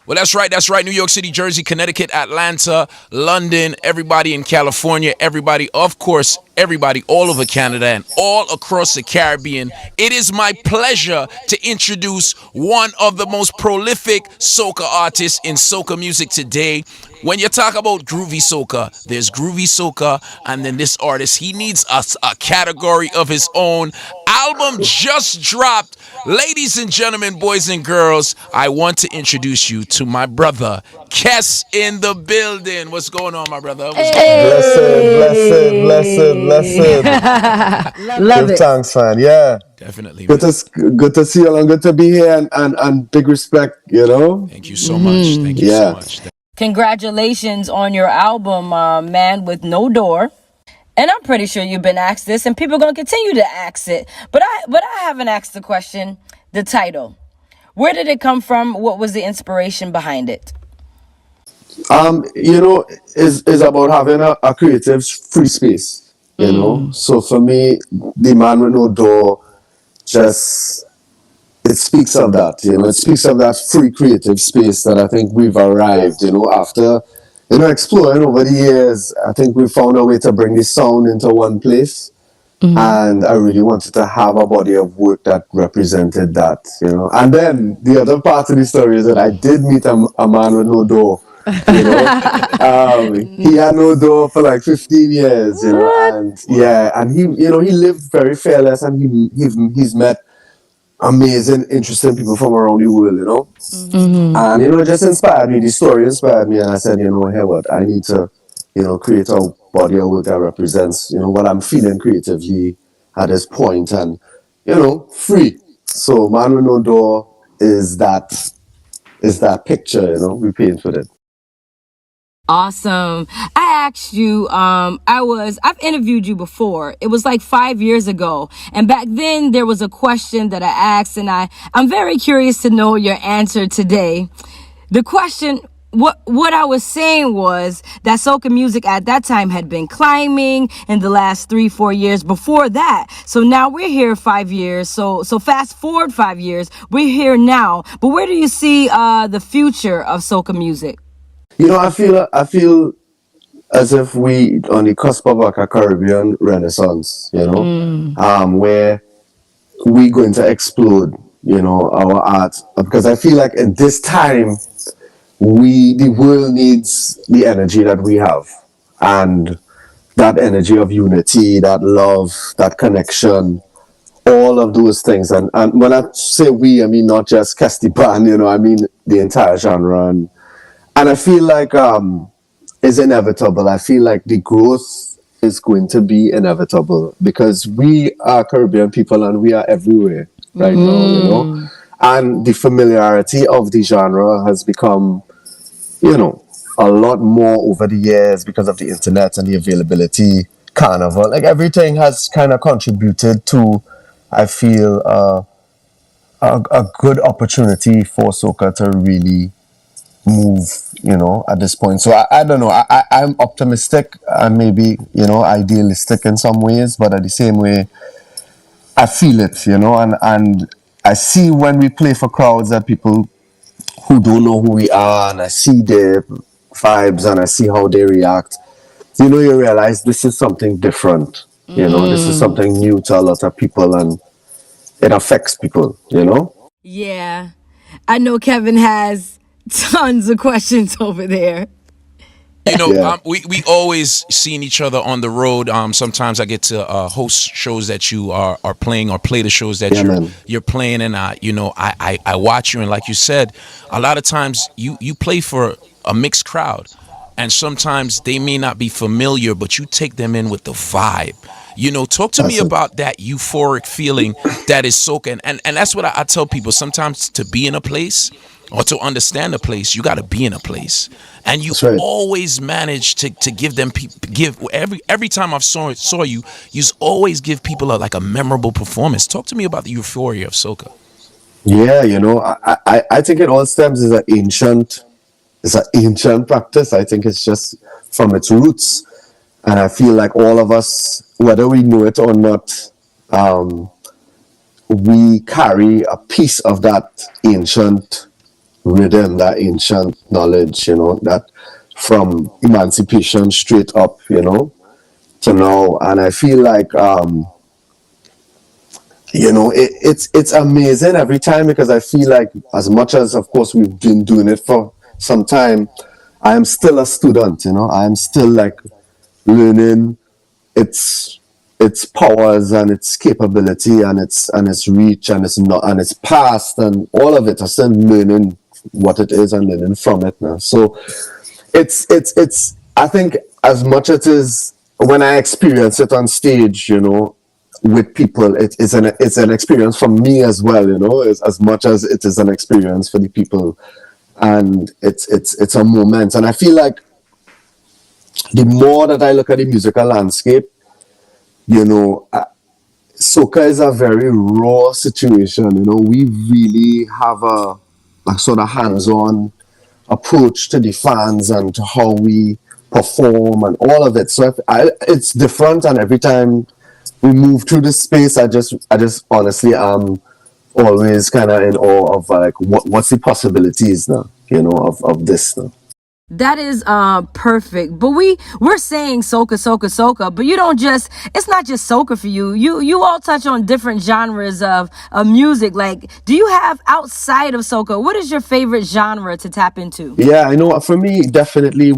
Well, that's right. That's right. New York City, Jersey, Connecticut, Atlanta, London, everybody in California, everybody, of course, everybody all over Canada and all across the Caribbean. It is my pleasure to introduce one of the most prolific soca artists in soca music today. When you talk about groovy soca, there's groovy soca, and then this artist, he needs a category of his own. Album just dropped. Ladies and gentlemen, boys and girls, I want to introduce you to my brother, Kess in the building. What's going on, my brother? What's going on? Blessed, blessed, blessed, Hey. blessed. Love Give it. thanks, man. Yeah. Definitely, Good man. to good to see you and good to be here and big respect, you know? Thank you so much. Thank you so Yeah. much. Congratulations on your album, Man with No Door. And I'm pretty sure you've been asked this, and people are gonna continue to ask it. But I haven't asked the question, the title. Where did it come from? What was the inspiration behind it? You know, is about having a creative free space, you know? So for me, the man with no door just it speaks of that, you know, it speaks of that free creative space that I think we've arrived, you know, after, you know, exploring over the years. I think we found a way to bring the sound into one place. And I really wanted to have a body of work that represented that, you know. And then the other part of the story is that I did meet a man with no door, you know. He had no door for like 15 years, you know, What? and yeah, and he, you know, he lived very fearless and he's met amazing, interesting people from around the world, you know. And, you know, it just inspired me. The story inspired me. And I said, you know, hey, what? I need to, you know, create a body of work that represents, you know, what I'm feeling creatively at this point and, you know, free. So, Man with No Door is that picture, you know, we paint with it. Awesome. I asked you, I've interviewed you before. It was like 5 years ago. And back then there was a question that I asked, and I'm very curious to know your answer today. The question, what I was saying was that soca music at that time had been climbing in the last 3-4 years before that. So now we're here 5 years. So fast forward 5 years, we're here now. But where do you see the future of soca music? You know, I feel as if we on the cusp of like a Caribbean renaissance, you know, where we going to explode, you know, our art. Because I feel like in this time, the world needs the energy that we have. And that energy of unity, that love, that connection, all of those things. And when I say we, I mean not just Cestipan, you know, I mean the entire genre. And I feel like it's inevitable. I feel like the growth is going to be inevitable because we are Caribbean people and we are everywhere right now, you know. And the familiarity of the genre has become, you know, a lot more over the years because of the internet and the availability, carnival. Like everything has kind of contributed to, I feel, a good opportunity for soca to really move, you know, at this point. So I don't know. I'm optimistic and maybe, you know, idealistic in some ways, but at the same way, I feel it, you know, and I see when we play for crowds that people who don't know who we are, and I see their vibes and I see how they react. You know, you realize this is something different. You know, this is something new to a lot of people, and it affects people. You know. Yeah, I know Kevin has tons of questions over there. Yeah. We always seen each other on the road. Sometimes I get to host shows that you are playing or play the shows that Yeah, man. you're playing, and I watch you, and like you said, a lot of times you play for a mixed crowd, and sometimes they may not be familiar, but you take them in with the vibe. Talk to me That's it. about that euphoric feeling that is soca, and that's what I tell people. Sometimes to be in a place or to understand a place, you got to be in a place, and you That's right. always manage to give them give every time I've saw you, you always give people like a memorable performance. Talk to me about the euphoria of soca. Yeah, you know, I think it all stems is it's an ancient practice. I think it's just from its roots, and I feel like all of us, whether we know it or not, um, we carry a piece of that ancient rhythm, that ancient knowledge, that from emancipation straight up, to now. And I feel like, it's amazing every time, because I feel like, as much as, of course, we've been doing it for some time, I am still a student. I am still like learning its its powers and its capability and its reach and its not and its past and all of it. I'm still learning what it is and learning from it now. So it's I think, as much as it is, when I experience it on stage, with people, it's an experience for me as well, as much as it is an experience for the people. And it's a moment. And I feel like, the more that I look at the musical landscape, soca is a very raw situation. We really have a sort of hands-on approach to the fans and to how we perform and all of it. So it's different, and every time we move through this space, I just honestly am always kind of in awe of, like, what's the possibilities now, of this now. That is perfect. But we're saying soca, soca, soca, but you don't just it's not just soca for you. You all touch on different genres of music. Like, do you have, outside of soca, what is your favorite genre to tap into? Yeah, I know. For me, definitely,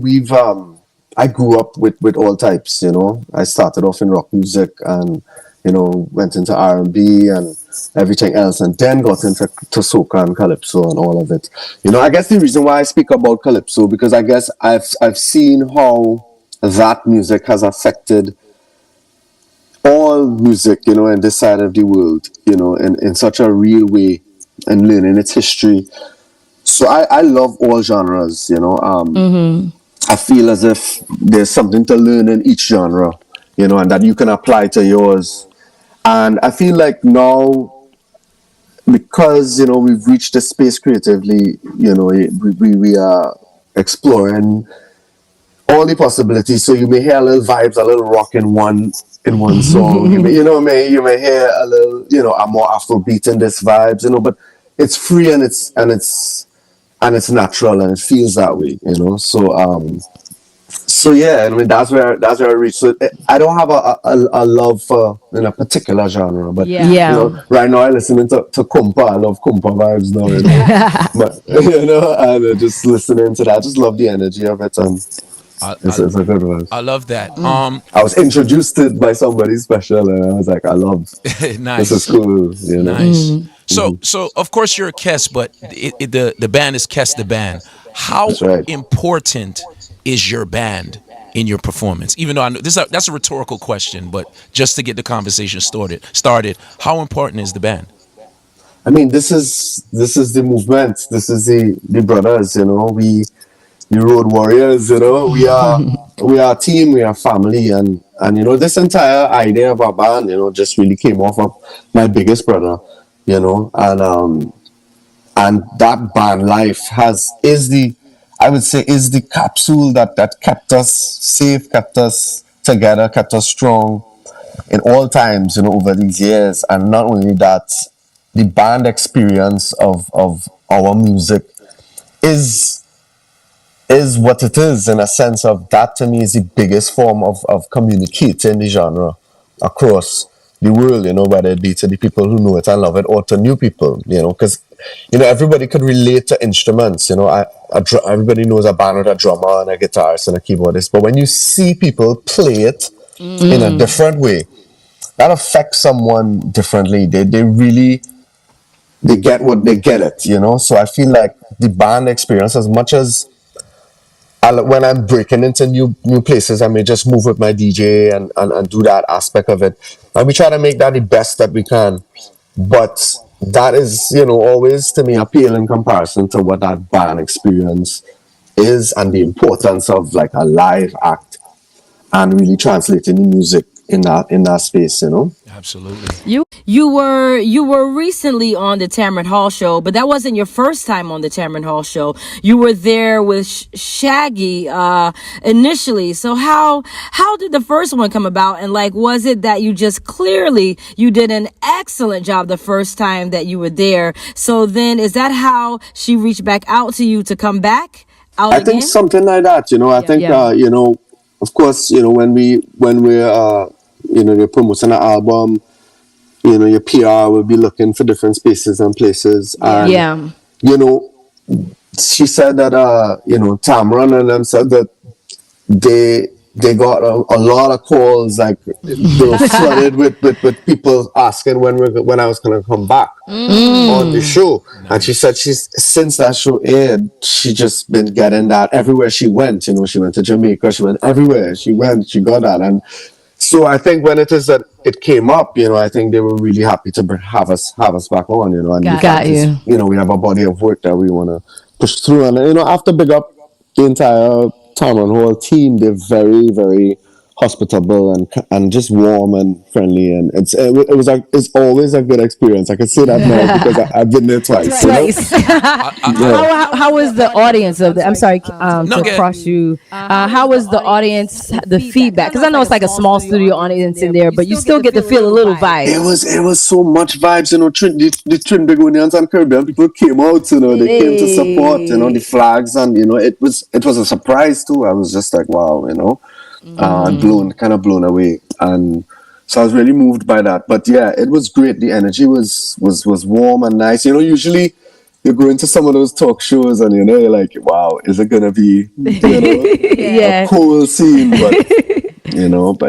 I grew up with all types. I started off in rock music, and went into R&B and everything else, and then got into soca and calypso and all of it. I guess the reason why I speak about calypso, because I guess I've seen how that music has affected all music, in this side of the world, in such a real way, and learning its history. So I love all genres. I feel as if there's something to learn in each genre, and that you can apply to yours. And I feel like now, because we've reached this space creatively, we are exploring all the possibilities. So you may hear a little vibes, a little rock in one song. You may hear a little, a more Afrobeat in this vibes, but it's free, and it's natural, and it feels that way. So yeah, I mean, that's where I reach. So I don't have a love for, a particular genre, but Yeah. Yeah. right now I listening to compa. I love compa vibes now, but and just listening to that, I just love the energy of it, and I, it's a good one. I love that. I was introduced to it by somebody special, and I was like, I love this is Nice, cool, nice. So of course you're a Kes, but the band is Kes the band. How That's right. important is your band in your performance? Even though I know that's a rhetorical question, but just to get the conversation started, how important is the band? I mean, this is the movement. This is the brothers. We the road warriors. We are a team. We are family, and this entire idea of our band, just really came off of my biggest brother. And that band life I would say, is the capsule that kept us safe, kept us together, kept us strong in all times, over these years. And not only that, the band experience of our music is is what it is, in a sense of, that to me is the biggest form of communicating the genre across the world, whether it be to the people who know it and love it, or to new people, because everybody could relate to instruments. Everybody knows a band with a drummer and a guitarist and a keyboardist, but when you see people play it in a different way, that affects someone differently. They really, they get it. So I feel like the band experience, as much as when I'm breaking into new places, I may just move with my DJ and do that aspect of it, and we try to make that the best that we can. But that is, always, to me, a pale in comparison to what that band experience is, and the importance of, like, a live act and really translating the music in that space. Absolutely. You were recently on the Tamron Hall show, but that wasn't your first time on the Tamron Hall show. You were there with Shaggy initially. So how did the first one come about? And like, was it that you just clearly you did an excellent job the first time that you were there? So then, is that how she reached back out to you to come back out I think again? something like that. I think Yeah. of course, when we're you're promoting an album, your PR will be looking for different spaces and places, Yeah. and Yeah. you know, she said that Tamron and them said that they got a lot of calls, like they were flooded with people asking when I was gonna come back on the show. And she said Nice. she's since that show aired, she just been getting that everywhere she went. She went to Jamaica, she went everywhere she went, she got that. And so I think when it is that it came up, I think they were really happy to have us back on, and the Got fact is, you. we have a body of work that we want to push through. And I have to big up the entire town and whole team. They're very, very hospitable and just warm and friendly, and it was like it's always a good experience. I can say that now because I've been there twice. Twice. Yeah. How was the audience of the? I'm sorry No, to get. cross you. How was the audience? The feedback? Because I know it's like a small studio audience in there, but you still get to feel a little It vibe. was it was so much vibes, the Trinbagonians and Caribbean people came out, they came to support, the Hey. flags, and it was a surprise too. I was just like, wow, and blown away, and so I was really moved by that. But yeah, it was great. The energy was warm and nice. Usually you go into some of those talk shows and you're like, wow, is it gonna be a Yeah. cool scene? But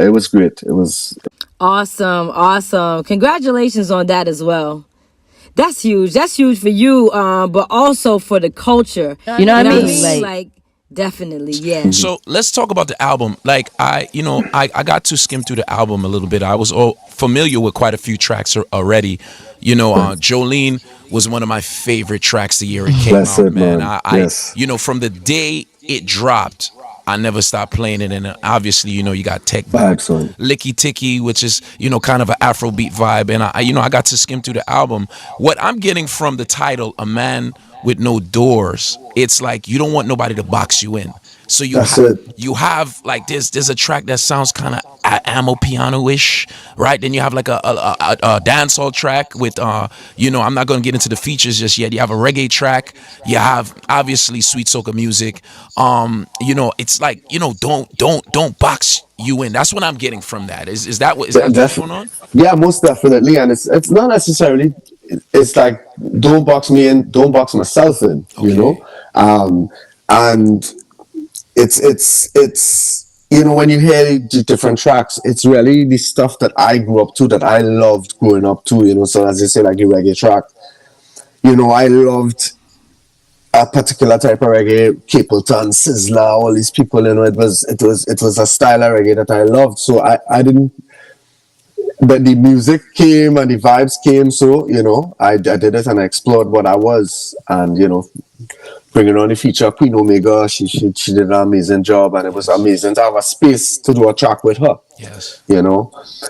it was great. It was. Awesome, awesome. Congratulations on that as well. That's huge. That's huge for you, but also for the culture. You know You what I know what I mean? mean? Like, Like, definitely, yeah. So let's talk about the album. Like I got to skim through the album a little bit. I was all familiar with quite a few tracks already. Jolene was one of my favorite tracks the year it came Blessed out, man. man. I Yes. from the day it dropped, I never stopped playing it. And obviously, you got Tech Back, Vibes on. Licky Ticky, which is, kind of an Afrobeat vibe. And I got to skim through the album. What I'm getting from the title, A Man with No Doors, it's like you don't want nobody to box you in. So That's it. you have like there's a track that sounds kind of ammo piano ish, right? Then you have like a dancehall track with I'm not gonna get into the features just yet. You have a reggae track. You have obviously sweet soca music. It's like don't box you in. That's what I'm getting from that. Is that what's going on? Yeah, most definitely, and it's not necessarily. It's like don't box me in, don't box myself in. Okay. And it's when you hear the different tracks, it's really the stuff that I grew up to, that I loved growing up to. So as you say, like the reggae track, I loved a particular type of reggae, Capleton, Sizzler, all these people. It was a style of reggae that I loved. So I didn't. But the music came and the vibes came, so I did it and I explored what I was, and bringing on the feature Queen Omega, she did an amazing job, and it was Yes. amazing to have a space to do a track with her. Yes.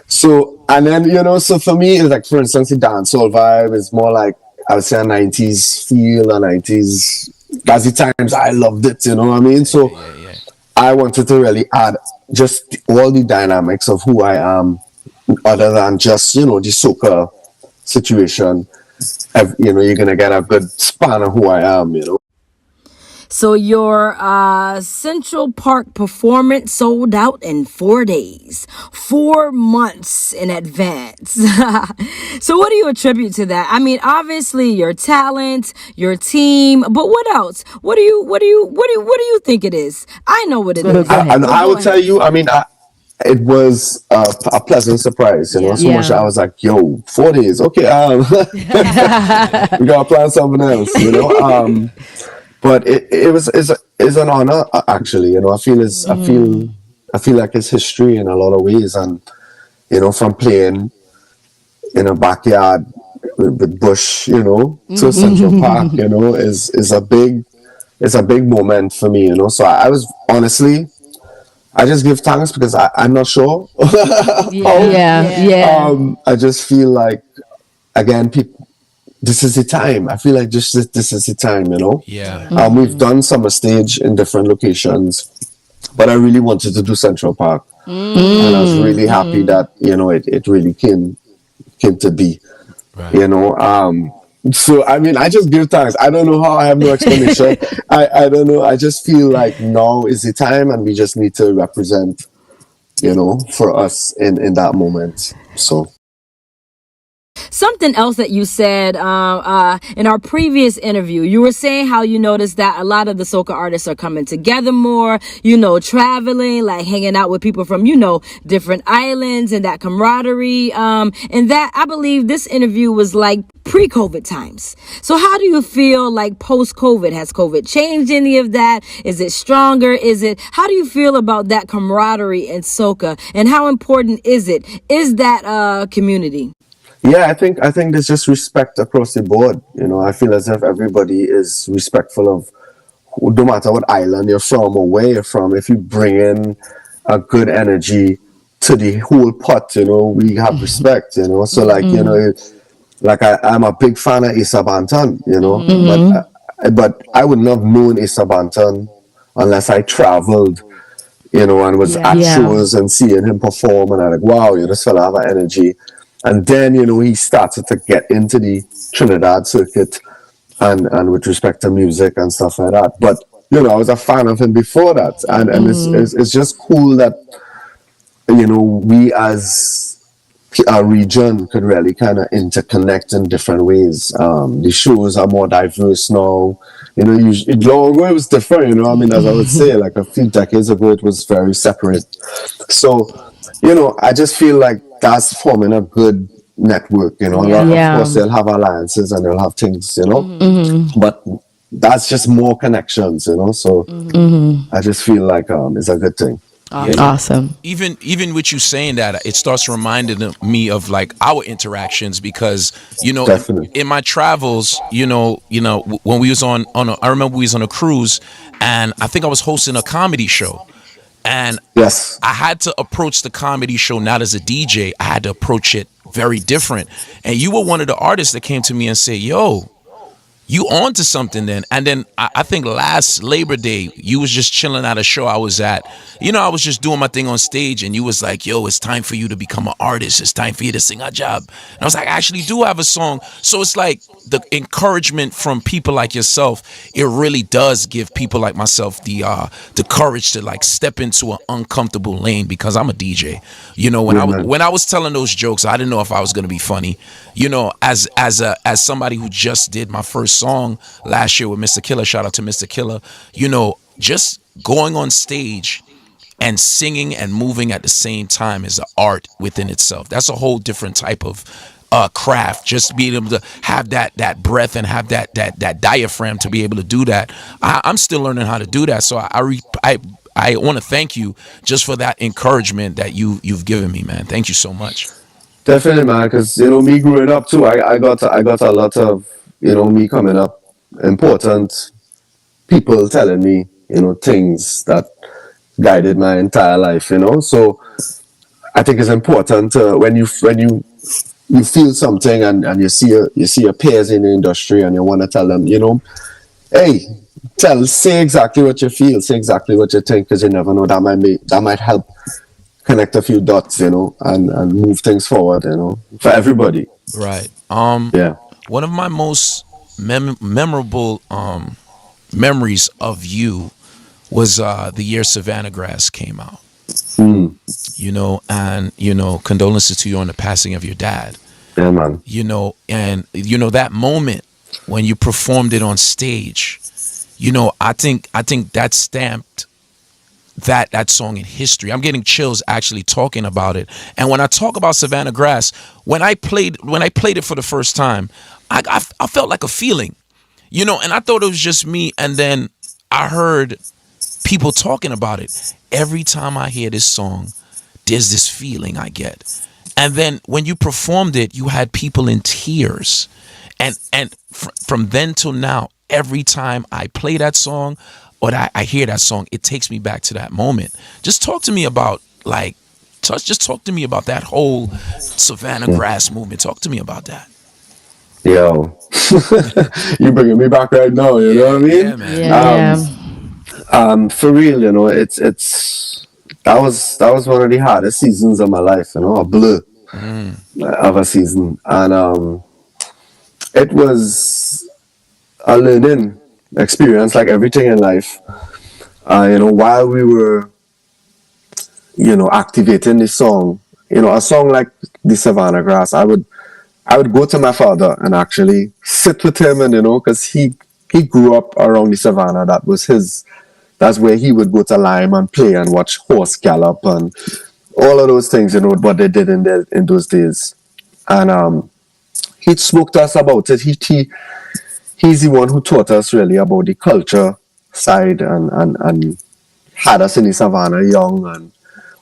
So and then so for me, it's like, for instance, the dancehall vibe is more like, I would say, a 90s feel, a 90s. That's the times I loved it. You know what I mean? So Yeah. Yeah. I wanted to really add just all the dynamics of who I am, other than just the soca situation. You're gonna get a good span of who I am. So your Central Park performance sold out in 4 days, 4 months in advance. So what do you attribute to that? I mean, obviously your talent, your team, but what else? What do you think it is? I know what it Go is. go ahead. And But I go will tell ahead. you, I mean, it was a pleasant surprise. Yeah. So much that Yeah. I was like, yo, 4 days, okay, we gotta plan something else. But it's an honor, actually. I feel like it's history in a lot of ways, and from playing in a backyard with Bush, to Central Park, is a big moment for me. So I was honestly, I just give thanks because I'm not sure how. Yeah. I just feel like, again, people, this is the time. I feel like just this is the time, you know. Yeah. We've done summer stage in different locations, but I really wanted to do Central Park, and I was really happy that it really came to be, Right. you know. So I mean, I just give thanks. I don't know how. I have no explanation. I don't know. I just feel like now is the time, and we just need to represent, for us in that moment. So Something else that you said in our previous interview, you were saying how you noticed that a lot of the soca artists are coming together more, traveling, like hanging out with people from, different islands, and that camaraderie. And that, I believe this interview was like pre-COVID times. So how do you feel like post-COVID? Has COVID changed any of that? Is it stronger? How do you feel about that camaraderie in soca, and how important is it? Is that community? yeah, I think there's just respect across the board. I feel as if everybody is respectful of no matter what island you're from or where you're from. If you bring in a good energy to the whole pot, we have respect. So like like I'm a big fan of Issa Banton, but I wouldn't have known Issa Banton unless I traveled, and was at shows and seeing him perform, and I'm like, wow, this fella have an energy. And then, he started to get into the Trinidad circuit and with respect to music and stuff like that. But, I was a fan of him before that. And it's just cool that, we as our region could really kind of interconnect in different ways. The shows are more diverse now. Long ago it was different, I mean, as I would say, like a few decades ago, it was very separate. So, I just feel like that's forming a good network, Of course, they'll have alliances and they'll have things, but that's just more connections, So I just feel like it's a good thing. Awesome. Even with you saying that, it starts reminding me of like our interactions because Definitely. in my travels, when we was I remember we was on a cruise, and I think I was hosting a comedy show, and Yes. I had to approach the comedy show not as a DJ. I had to approach it very different. And you were one of the artists that came to me and said, "Yo, you on to something then." And then I think last Labor Day, you was just chilling at a show I was at. I was just doing my thing on stage, and you was like, "Yo, it's time for you to become an artist. It's time for you to sing a job." And I was like, "I actually do have a song." So it's like the encouragement from people like yourself, it really does give people like myself the courage to like step into an uncomfortable lane, because I'm a DJ. When I was telling those jokes, I didn't know if I was gonna be funny. As somebody who just did my first song last year with Mr. Killer, shout out to Mr. Killer, just going on stage and singing and moving at the same time is an art within itself. That's a whole different type of craft. Just being able to have that breath and have that diaphragm to be able to do that. I'm still learning how to do that. So I want to thank you just for that encouragement that you've given me, man. Thank you so much. Definitely, man. Because me growing up too, I got a lot of me coming up, important people telling me things that guided my entire life. So I think it's important to, when you feel something and you see your peers in the industry and you want to tell them, hey, say exactly what you feel, say exactly what you think, because you never know, that might help connect a few dots, and move things forward, for everybody. Right. Yeah. One of my most memorable memories of you was the year Savannah Grass came out. And condolences to you on the passing of your dad. Yeah, man. And that moment when you performed it on stage, I think that stamped that song in history. I'm getting chills actually talking about it. And when I talk about Savannah Grass, when I played it for the first time, I felt like a feeling, and I thought it was just me. And then I heard people talking about it. Every time I hear this song, there's this feeling I get. And then when you performed it, you had people in tears. And from then till now, every time I play that song, or I hear that song, it takes me back to that moment. Just talk to me about like, just talk to me about that whole Savannah Grass movement. Talk to me about that. Yo, you bringing me back right now. You know what I Yeah, mean? man. Yeah. For real, you know, it's that was one of the hardest seasons of my life. You know, a blur of a season, and it was a learning experience, like everything in life. You know, while we were, you know, activating the song, you know, a song like the Savannah Grass, I would go to my father and actually sit with him, and you know, because he grew up around the savannah. That was his. That's where he would go to Lime and play and watch horse gallop and all of those things. You know what they did in those days. And he spoke to us about it. He's the one who taught us really about the culture side, and had us in the savannah young and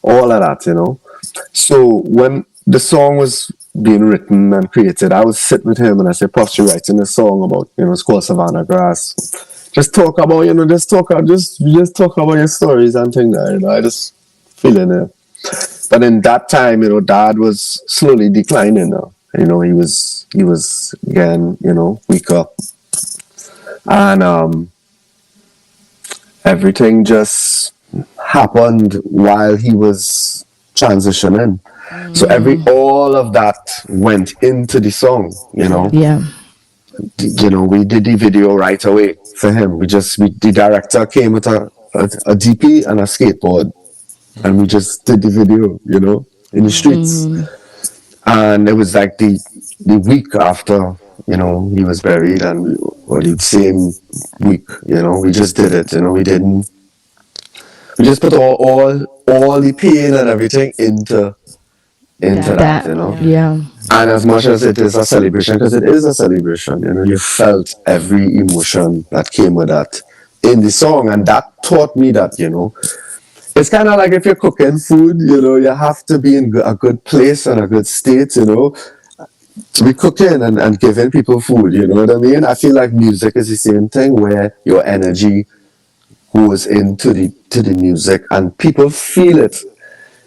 all of that. You know. So when the song was being written and created, I would sit with him and I said, "Pops, you're writing a song about, you know, it's called Savannah Grass. Just talk about, you know, just talk about your stories and things that, you know, I just feeling it." But in that time, you know, Dad was slowly declining now. You know, he was again, you know, weaker. And everything just happened while he was transitioning. So all of that went into the song, you know. Yeah. You know, we did the video right away for him. The director came with a DP and a skateboard, and we just did the video, you know, in the streets. And it was like the week after, you know, he was buried, and or the same week, you know, we just did it. You know, we just put all the pain and everything into that, you know. Yeah. And as much as it is a celebration, because it is a celebration, you know, you felt every emotion that came with that in the song. And that taught me that, you know, it's kind of like if you're cooking food, you know, you have to be in a good place and a good state, you know, to be cooking and giving people food, you know what I mean? I feel like music is the same thing, where your energy goes into the music and people feel it,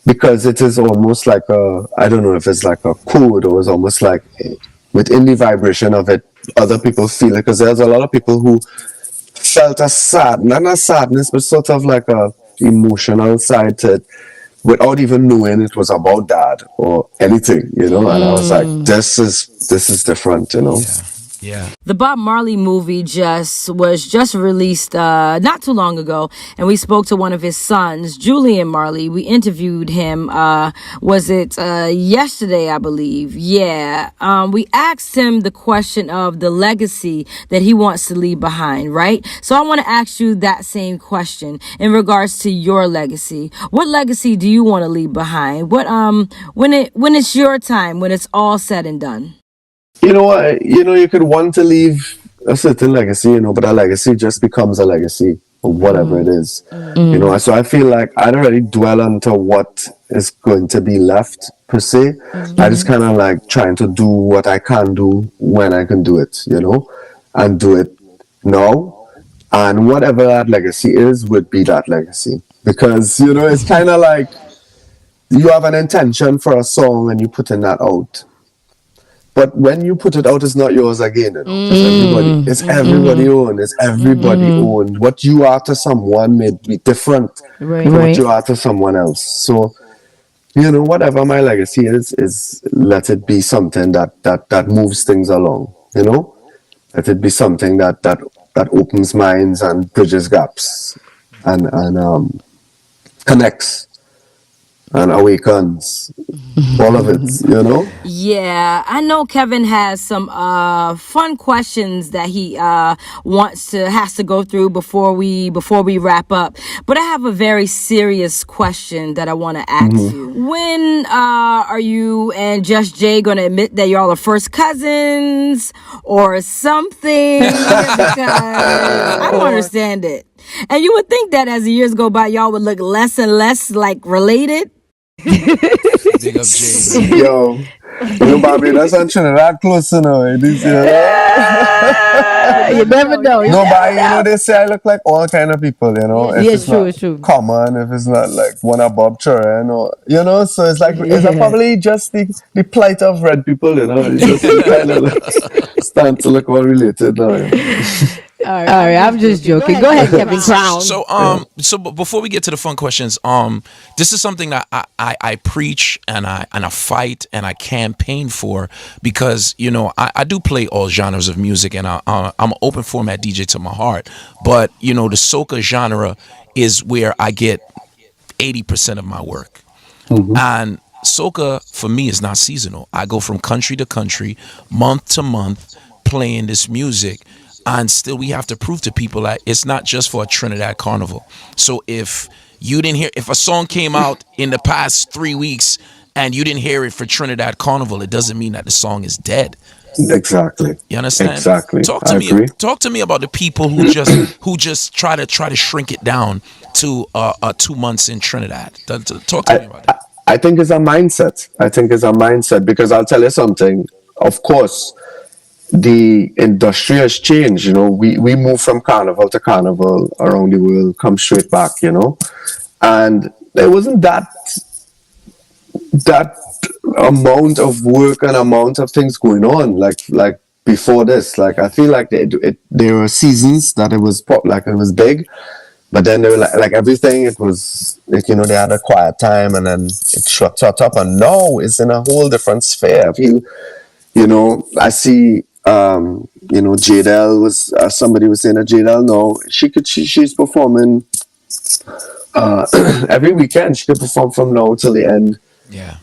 because it is almost like I don't know if it's like a code, or it's almost like within the vibration of it, other people feel it. Because there's a lot of people who felt not a sadness, but sort of like a emotional side to it, without even knowing it was about Dad or anything, you know. And I was like, this is different, you know. Yeah. The Bob Marley movie was just released not too long ago, and we spoke to one of his sons, Julian Marley. We interviewed him. Was it yesterday, I believe? Yeah. We asked him the question of the legacy that he wants to leave behind, right? So I want to ask you that same question in regards to your legacy. What legacy do you want to leave behind? What when it's your time, when it's all said and done? You know what? You know, you could want to leave a certain legacy, you know, but a legacy just becomes a legacy of whatever it is. You know, so I feel like I don't really dwell onto what is going to be left per se. I just kind of like trying to do what I can do when I can do it, you know, and do it now. And whatever that legacy is would be that legacy. Because, you know, it's kind of like you have an intention for a song and you putting that out. But when you put it out, it's not yours again, you know. It's everybody owned. It's everybody owned. What you are to someone may be different Right. from what you are to someone else. So, you know, whatever my legacy is let it be something that moves things along. You know, let it be something that opens minds and bridges gaps, and connects and awakens. All of it, you know. Yeah, I know Kevin has some fun questions that he has to go through before we wrap up. But I have a very serious question that I want to ask you. When are you and Just Jay going to admit that y'all are first cousins or something? Because I don't understand it. And you would think that as the years go by, y'all would look less and less like related. Big up Jay, man. Yo, Barbados and Trinidad close, It is, You never know. You No, never but know. they say I look like all kind of people, If Yeah, it's it's true. not It's true. common, if it's not like one of Bob Churen or so it's like it's Yeah. probably just the plight of red people, It's just we kind of like stand to look all related now. All right, I'm just joking. Go ahead, Kevin Crown. Before we get to the fun questions, this is something that I preach and I fight and I campaign for because I do play all genres of music and I'm an open format DJ to my heart, but the soca genre is where I get 80% of my work. And soca for me is not seasonal. I go from country to country, month to month, playing this music. And still, we have to prove to people that it's not just for a Trinidad carnival. So if you didn't hear, if a song came out in the past 3 weeks and you didn't hear it for Trinidad carnival, it doesn't mean that the song is dead. Exactly. You understand? Exactly. Talk I to me. agree. Talk to me about the people who just try to shrink it down to 2 months in Trinidad. Talk to me about that. I think it's a mindset. Because I'll tell you something. Of course, the industry has changed. We move from carnival to carnival around the world, come straight back. And there wasn't that amount of work and amount of things going on like before this. Like I feel like there were seasons that it was like it was big, but then they were like everything. It was they had a quiet time and then it shut up, and now it's in a whole different sphere. I feel I see. Jadel was somebody was saying that Jadel. No, she's performing every weekend. She could perform from now till the end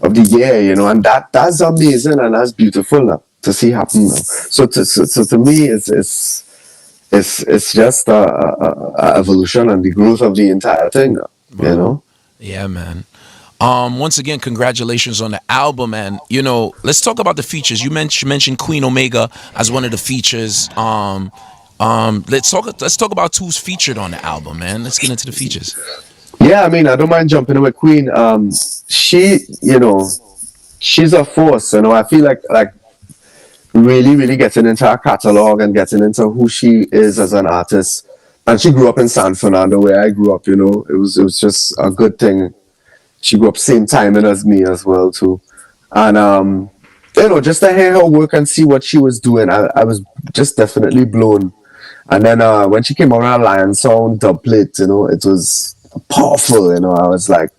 of the year, and that's amazing and that's beautiful now to see happen now. So to me, it's just a evolution and the growth of the entire thing now, Yeah, man. Once again, congratulations on the album, and let's talk about the features. You mentioned Queen Omega as one of the features. Let's talk about who's featured on the album, man. Let's get into the features. Yeah, I mean, I don't mind jumping in with Queen. She, she's a force. I feel like really, really getting into her catalog and getting into who she is as an artist. And she grew up in San Fernando, where I grew up. It was just a good thing. She grew up same timing as me as well too, and just to hear her work and see what she was doing, I was just definitely blown. And then when she came around Lion Sound dubplate, it was powerful. I was like,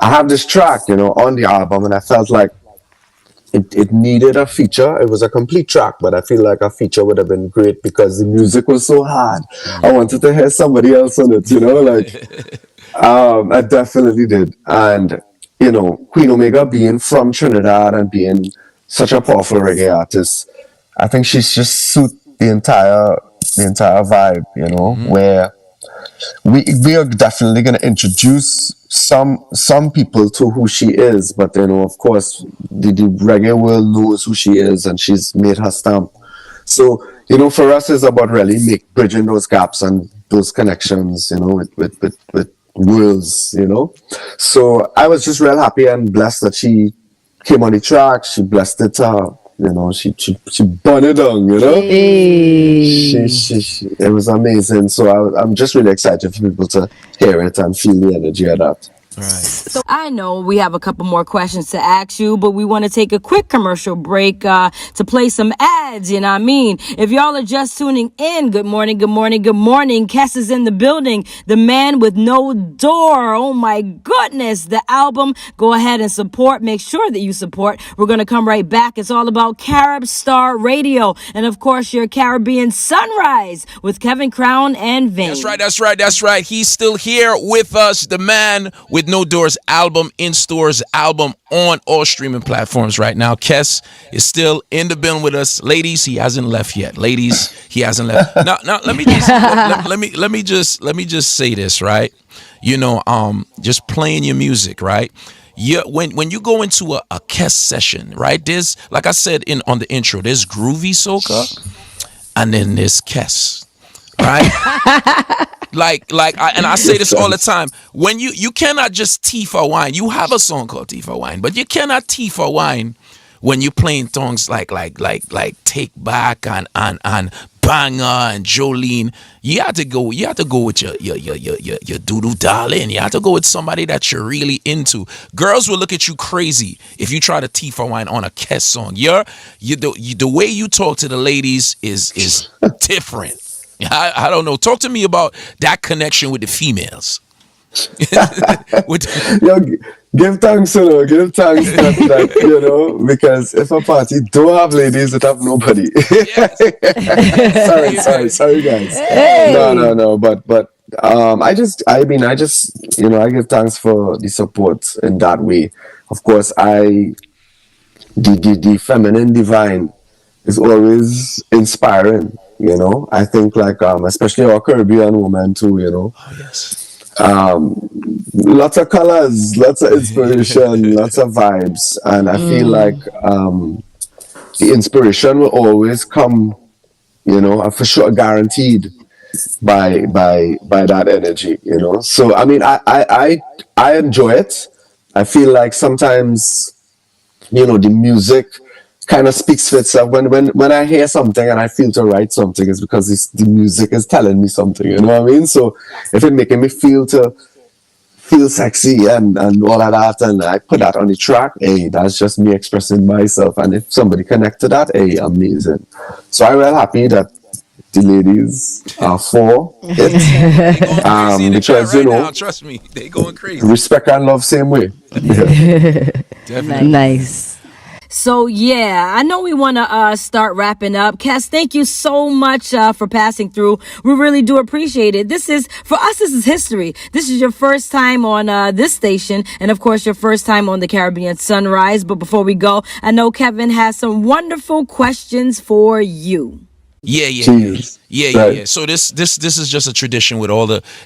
I have this track, on the album, and I felt like it needed a feature. It was a complete track, but I feel like a feature would have been great because the music was so hard. I wanted to hear somebody else on it, like. I definitely did. And, Queen Omega being from Trinidad and being such a powerful reggae artist, I think she's just suit the entire vibe, where we are definitely going to introduce some people to who she is, but of course the reggae world knows who she is and she's made her stamp. So, for us it's about really bridging those gaps and those connections, with worlds, So I was just real happy and blessed that she came on the track. She blessed it out. She burned it down, Hey. It was amazing. So I'm just really excited for people to hear it and feel the energy of that. Right. So I know we have a couple more questions to ask you, but we want to take a quick commercial break to play some ads. You know what I mean? If y'all are just tuning in, good morning, good morning, good morning. Kess is in the building. The man with no door. Oh my goodness. The album. Go ahead and support. Make sure that you support. We're going to come right back. It's all about Carib Star Radio. And of course, your Caribbean Sunrise with Kevin Crown and Vayne. That's right. He's still here with us. The man with No Doors album in stores, album on all streaming platforms right now. Kess is still in the building with us. Ladies, he hasn't left yet. Ladies, he hasn't left. Now let me just let me just say this, right? Just playing your music, right? When you go into a Kess session, right? There's, like I said on the intro, there's groovy soca and then there's Kess. right? And I say Makes this all the sense. time. When you cannot just Tifa wine. You have a song called Tifa wine, but you cannot Tifa wine when you playing songs like Take Back and Banger and Jolene. You have to go. You have to go with your doodoo darling. You have to go with somebody that you're really into. Girls will look at you crazy if you try to Tifa wine on a Kes song. The way you talk to the ladies is different. I don't know. Talk to me about that connection with the females. with, Yo, give thanks, give thanks that, because if a party don't have ladies, it have nobody. yes. Sorry, guys. No, Hey. no, no. But I give thanks for the support in that way. Of course, the feminine divine is always inspiring. I think like especially our Caribbean women too. Oh yes. Lots of colors, lots of inspiration, lots of vibes, and I feel like the inspiration will always come, for sure, guaranteed by that energy. So I mean, I enjoy it. I feel like sometimes, the music kind of speaks for itself. When I hear something and I feel to write something, it's because the music is telling me something. You know what I mean? So if it making me feel sexy and all of that, and I put that on the track, hey, that's just me expressing myself. And if somebody connect to that, hey, amazing. So I'm real happy that the ladies are for They it. going crazy in the chat Because right now. Trust me, they going crazy. respect and love same way. Yeah. Definitely. Nice. So yeah, I know we want to start wrapping up. Cass, thank you so much for passing through. We really do appreciate it. This is history. This is your first time on this station, and of course your first time on the Caribbean Sunrise. But before we go, I know Kevin has some wonderful questions for you. Yeah. Cheers. Right. So this is just a tradition with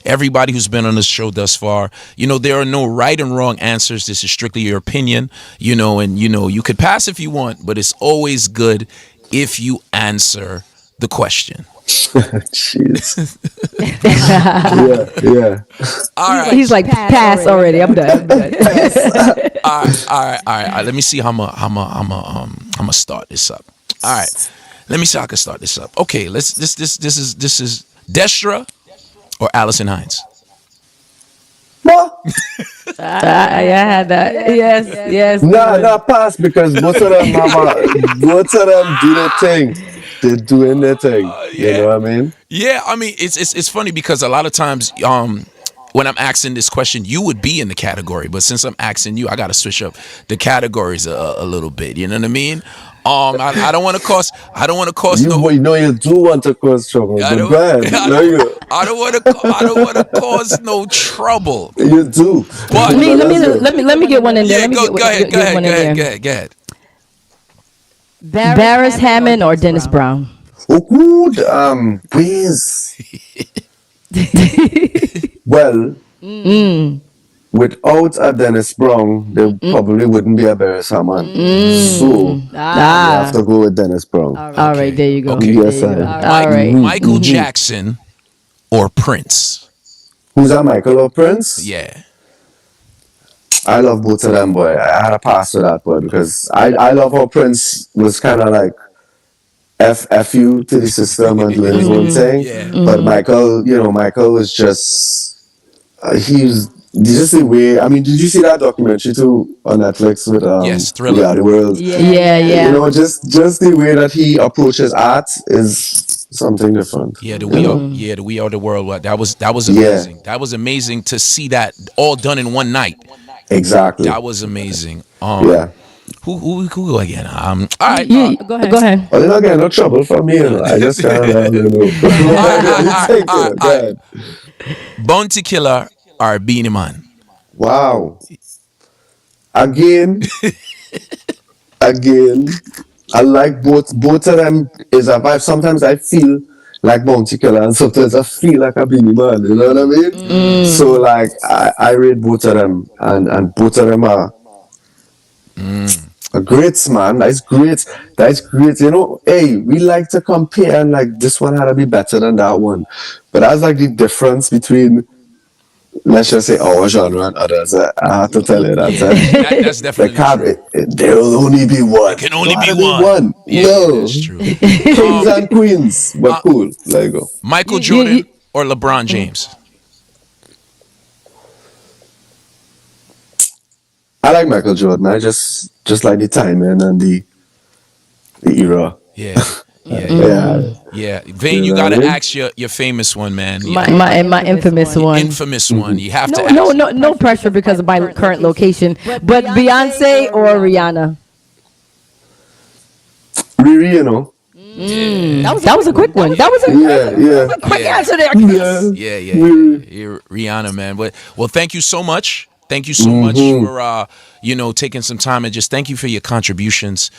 everybody who's been on this show thus far. There are no right and wrong answers. This is strictly your opinion. And you could pass if you want, but it's always good if you answer the question. Jeez. Yeah. All right. He's like, pass already. I'm done. All right. Let me see how I'm start this up. All right. Let me see how I can start this up. Okay, this is Destra or Allison Hines. What? I had that. Yes. Nah, pass because both of them do their thing. They're doing their thing. You know what I mean? Yeah, I mean it's funny because a lot of times when I'm asking this question, you would be in the category, but since I'm asking you, I got to switch up the categories a little bit. You know what I mean? I don't want to cause. I don't want to cause no. You do want to cause trouble, but go ahead. I don't want to cause no trouble. You do. But Let me get one in there. yeah, Let me go ahead. get Go ahead. Barris Hammond or Dennis Brown? Oh, good. Please. Well, without a Dennis Brown, there probably wouldn't be a Barry Salmon. So, you have to go with Dennis Brown. All right, there you go. Okay. Yes, There you go. sir. All right. Michael Jackson or Prince? Who's that, Michael or Prince? Yeah. I love both of them, boy. I had a pass to that, boy, because I love how Prince was kind of like F you to the system and doing his own thing. Yeah. But Michael was just, he was, just the way, I mean, did you see that documentary too on Netflix with, Yes, Thriller. Yeah, the world? Yeah. Just the way that he approaches art is something different. Yeah, the We Are the World. That was amazing. That was amazing to see that all done in one night. Exactly. That was amazing. Yeah. Who go again? All right. Yeah, go ahead. Well, they're not getting no trouble from me. I just kind of, Go ahead. Bounty Killer or Beanie Man? Wow. Again, I like both of them is a vibe. Sometimes I feel like Bounty Killer and sometimes I feel like a Beanie Man, you know what I mean? So like I rate both of them and both of them are Great, man. That's great. That's great. You know, hey, we like to compare and like this one had to be better than that one. But that's like the difference between, let's just say, our genre and others. I have to tell you that. Yeah, that's There definitely can't, true. there will only be one. It can There only be had to be one. one. Yeah, it No. is true. Kings and queens. But cool. There you go. Michael you Jordan or LeBron James? I like Michael Jordan. I just like the timing and the era. Yeah, yeah, Yeah. yeah. Vane, You you know what gotta I mean? ask your famous one, man. Yeah, my infamous one. infamous one. You have to No, ask. no pressure because of my current location. But Beyonce or Rihanna? Riri, you know. That was a quick one. That was a Yeah. quick Yeah. answer there. Yeah. Yeah. Rihanna, man. But well, thank you so much. Thank you so much for taking some time, and just thank you for your contributions,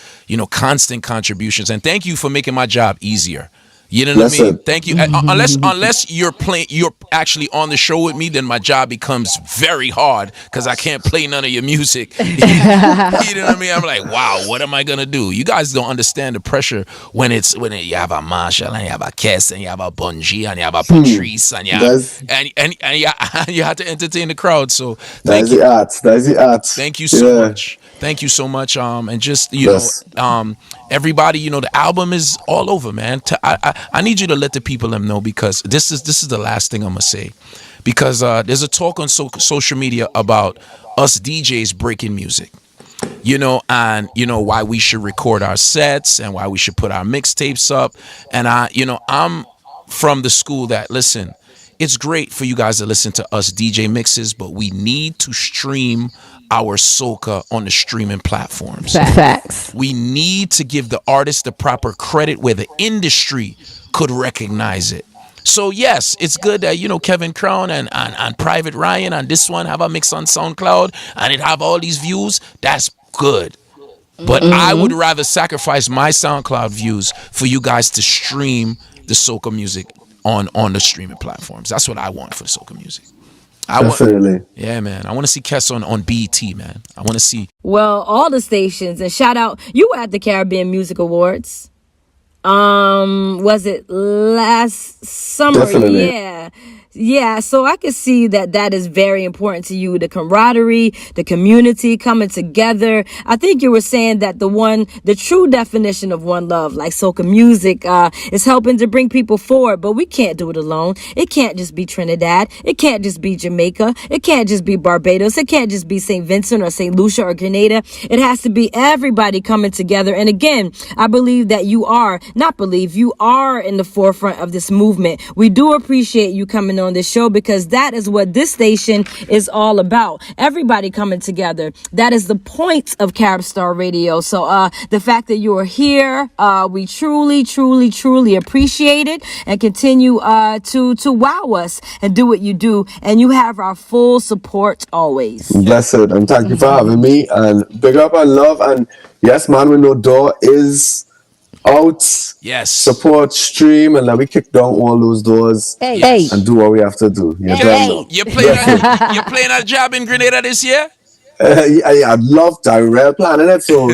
constant contributions, and thank you for making my job easier. You know what I mean? Listen. Thank you. Unless you're actually on the show with me, then my job becomes very hard because I can't play none of your music. You know what I mean? I'm like, wow, what am I gonna do? You guys don't understand the pressure when you have a Marshall and you have a Kess and you have a Bungie and you have a Patrice and you have, and you have to entertain the crowd. So thank That's you. the art. That's the art. Thank you so much. Thank you so much. And just Yes. everybody, the album is all over, man. I need you to let the people them know, because this is the last thing I'm gonna say, because there's a talk on social media about us DJs breaking music, and why we should record our sets and why we should put our mixtapes up, and I'm from the school that, listen, it's great for you guys to listen to us DJ mixes, but we need to stream our soca on the streaming platforms. Facts. We need to give the artist the proper credit where the industry could recognize it. So yes, it's good that Kevin Crown and Private Ryan and this one have a mix on SoundCloud and it have all these views. That's good. But I would rather sacrifice my SoundCloud views for you guys to stream the soca music on the streaming platforms. That's what I want for soca music. Definitely. Yeah, man. I want to see Kess on BT, man. I want to see. Well, all the stations, and shout out, you were at the Caribbean Music Awards. Was it last summer? Definitely. Yeah, so I could see that is very important to you, the camaraderie, the community coming together. I think you were saying that the true definition of one love, like soca music, is helping to bring people forward, but we can't do it alone. It can't just be Trinidad. It can't just be Jamaica. It can't just be Barbados. It can't just be St. Vincent or St. Lucia or Grenada. It has to be everybody coming together. And again, I believe that you are in the forefront of this movement. We do appreciate you coming on this show, because that is what this station is all about. Everybody coming together. That is the point of Carib Star Radio. So the fact that you are here, we truly, truly, truly appreciate it, and continue to wow us and do what you do. And you have our full support always. Blessed. And thank you for having me. And big up and love. And yes, Man with No Door is out. Yes. Support, stream, and let me kick down all those doors and do what we have to do. You know? You're playing a job in Grenada this year? I'd love to. I'm real planning it. So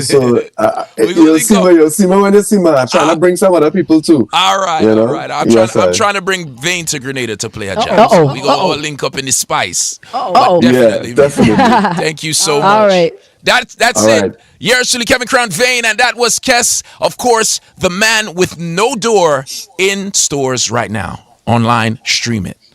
you'll see me when you see me. I'm trying to bring some other people too. All right. I'm trying to bring Vayne to Grenada to play a job. So we gonna all link up in the spice. Definitely. Yeah, definitely. Thank you so much. All right. That's All it. right. Yours truly, Kevin Crown Vayne, and that was Kess, of course, the man with no door, in stores right now. Online, stream it.